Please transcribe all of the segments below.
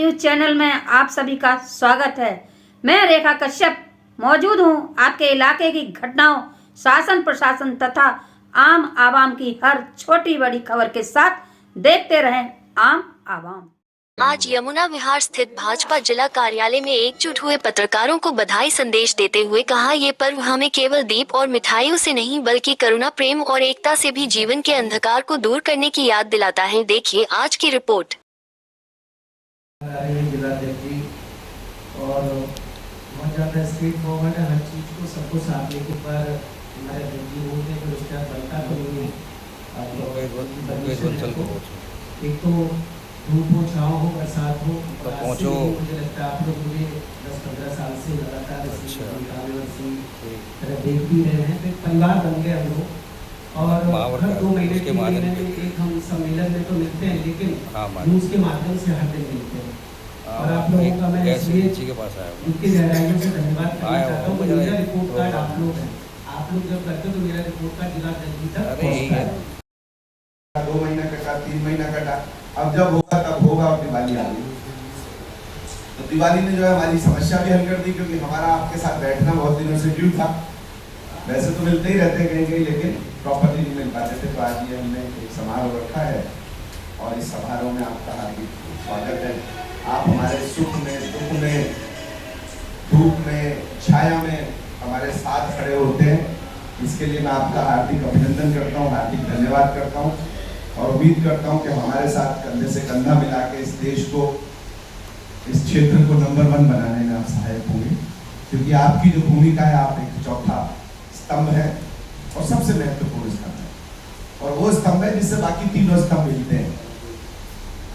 News channel में आप सभी का स्वागत है। मैं रेखा कश्यप मौजूद हूं आपके इलाके की घटनाओं, शासन प्रशासन तथा आम आवाम की हर छोटी बड़ी खबर के साथ। देखते रहें आम आवाम। आज यमुना विहार स्थित भाजपा जिला कार्यालय में एकजुट हुए पत्रकारों को बधाई संदेश देते हुए कहा, ये पर्व हमें केवल दीप और मिठाइयों से नहीं बल्कि करुणा, प्रेम और एकता से भी जीवन के अंधकार को दूर करने की याद दिलाता है। देखिए आज की रिपोर्ट। और बहुत ज़्यादा स्ट्रीट फॉरवर्ड है, हर चीज़ को सबको साथ लेके, पर हमारे दिल्ली बोलते हैं कि उसका बनता तो नहीं है। एक तो धूप हो, छाँव हो, बरसात हो, तो मुझे लगता है आप लोग मुझे 10-15 साल से लगातार देख भी रहे हैं। तो एक परिवार बन गए हम लोग, और हर 2 महीने 3 महीने में एक हम सम्मेलन में तो मिलते हैं, लेकिन न्यूज़ के माध्यम से हर दिन मिलते हैं। और आप लोगों का मैं इसलिए उनकी गहराइयों से धन्यवाद करना चाहता हूँ। मेरा रिपोर्ट कार्ड आप लोग हैं, आप लोग जब करते हो तो मेरा रिपोर्ट कार्ड जिला जल्दी तक पहुँचता है। 2 महीना कटा, 3 महीना कटा, अब जब होगा तब होगा। और दिवाली आ गई, तो दिवाली ने जो है हमारी समस्या भी हल कर दी, क्योंकि हमारा आपके साथ बैठना बहुत दिनों से ड्यू था। वैसे तो मिलते ही रहते हैं कहीं कहीं, लेकिन प्रॉपरली नहीं मिल पाते थे। तो आज ये हमने एक समारोह रखा है और इस समारोह में आपका हार्दिक स्वागत है। आप हमारे सुख में, दुख में, धूप में, छाया में हमारे साथ खड़े होते हैं। इसके लिए मैं आपका हार्दिक अभिनंदन करता हूँ, हार्दिक धन्यवाद करता हूँ, और उम्मीद करता हूँ कि हमारे साथ कंधे से कंधा मिला के इस देश को, इस क्षेत्र को नंबर 1 बनाने में आप सहायक होंगे। क्योंकि आपकी जो भूमिका है, आप एक चौथा स्तंभ है और सबसे महत्वपूर्ण स्तंभ है, और वो स्तंभ है जिससे बाकी तीनों स्तंभ मिलते हैं।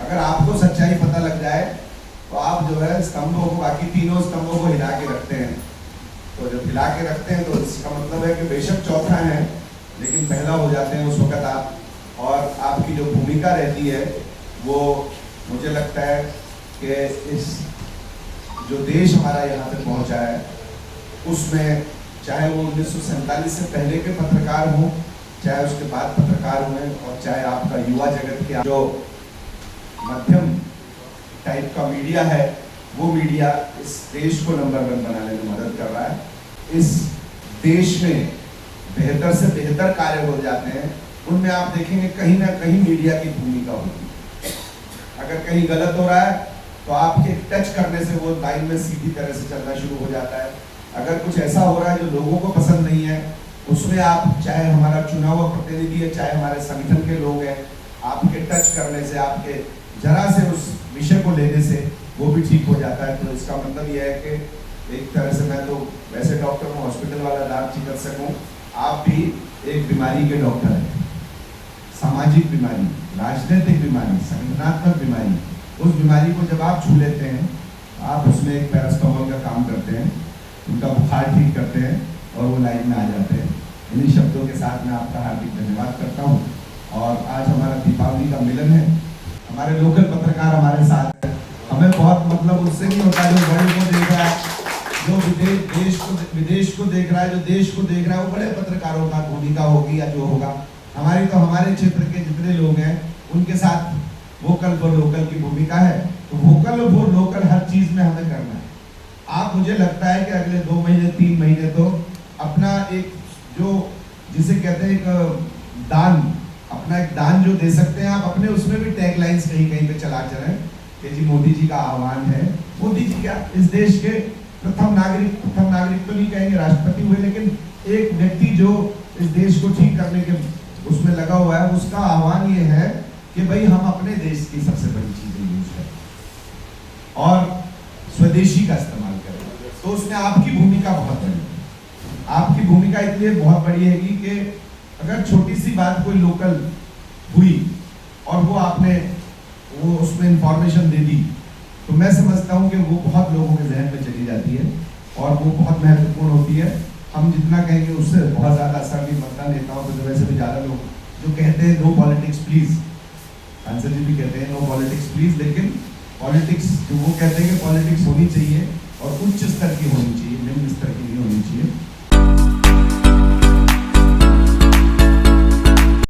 अगर आपको सच्चाई पता लग जाए तो आप जो है स्तंभों को, बाकी तीनों स्तंभों को हिला के रखते हैं। तो जब हिला के रखते हैं तो इसका मतलब है कि बेशक चौथा है, लेकिन पहला हो जाते हैं उस वक्त आप। और आपकी जो भूमिका रहती है वो, मुझे लगता है कि इस जो देश हमारा यहाँ तक पहुँचा है उसमें, चाहे वो 1947 से पहले के पत्रकार हों, चाहे उसके बाद पत्रकार हुए, और चाहे आपका युवा जगत के जो मध्यम टाइप का मीडिया है, वो मीडिया इस देश को नंबर 1 बनाने में मदद कर रहा है। इस देश में बेहतर से बेहतर कार्य हो जाते हैं, उनमें आप देखेंगे कहीं ना कहीं मीडिया की भूमिका होती है। अगर कहीं गलत हो रहा है तो आपके टच करने से वो लाइन में सीधी तरह से चलना शुरू हो जाता है। अगर कुछ ऐसा हो रहा है जो लोगों को पसंद नहीं है, उसमें आप, चाहे हमारा चुना हुआ प्रतिनिधि है, चाहे हमारे संगठन के लोग हैं, आपके टच करने से, आपके जरा से उस विषय को लेने से वो भी ठीक हो जाता है। तो इसका मतलब यह है कि एक तरह से, मैं तो वैसे डॉक्टर हूँ, हॉस्पिटल वाला दांत चिकित्सक हूँ, आप भी एक बीमारी के डॉक्टर हैं। सामाजिक बीमारी, राजनीतिक बीमारी, संगठनात्मक बीमारी, उस बीमारी को जब आप छू लेते हैं, आप उसमें एक पैरास्टामोल का काम करते हैं, उनका बुखार ठीक करते हैं और वो लाइन में आ जाते हैं। इन्हीं शब्दों के साथ मैं आपका हार्दिक धन्यवाद करता हूँ। और आज हमारा दीपावली का मिलन है, हमारे लोकल पत्रकार हमारे साथ हैं। हमें बहुत मतलब उससे नहीं होता जो बड़े को देख रहा है, जो विदेश को देख रहा है, जो देश को देख रहा है, वो बड़े पत्रकारों का भूमिका होगी या जो होगा। हमारी तो हमारे क्षेत्र के जितने लोग हैं उनके साथ वोकल फॉर लोकल की भूमिका है। तो वोकल फॉर लोकल हर चीज में हमें करना है। आप, मुझे लगता है कि अगले 2 महीने 3 महीने तो अपना एक, जो जिसे कहते हैं एक दान, अपना एक दान जो दे सकते हैं आप अपने, उसमें भी टैग लाइन्स कहीं कहीं पे चला चलें कि जी मोदी जी का आह्वान है। मोदी जी क्या, इस देश के प्रथम नागरिक तो नहीं कहेंगे, राष्ट्रपति हुए, लेकिन एक व्यक्ति जो इस देश को ठीक करने के उसमें लगा हुआ है, उसका आह्वान ये है कि भाई हम अपने देश की सबसे बड़ी चीजें यूज करें और स्वदेशी का इस्तेमाल करें। तो उसमें आपकी भूमिका बहुत बड़ी है। आपकी भूमिका इसलिए बहुत बड़ी है कि अगर छोटी सी बात कोई लोकल हुई और वो आपने वो उसमें इंफॉर्मेशन दे दी, तो मैं समझता हूँ कि वो बहुत लोगों के जहन में चली जाती है और वो बहुत महत्वपूर्ण होती है। हम जितना कहेंगे उससे बहुत ज़्यादा असर भी मतदान नेताओं को, वैसे भी ज़्यादा लोग जो कहते हैं नो पॉलिटिक्स प्लीज, आंसर जी भी कहते हैं नो पॉलिटिक्स प्लीज, लेकिन पॉलिटिक्स जो वो कहते हैं कि पॉलिटिक्स होनी चाहिए और उच्च स्तर की होनी चाहिए, निम्न स्तर की नहीं होनी चाहिए।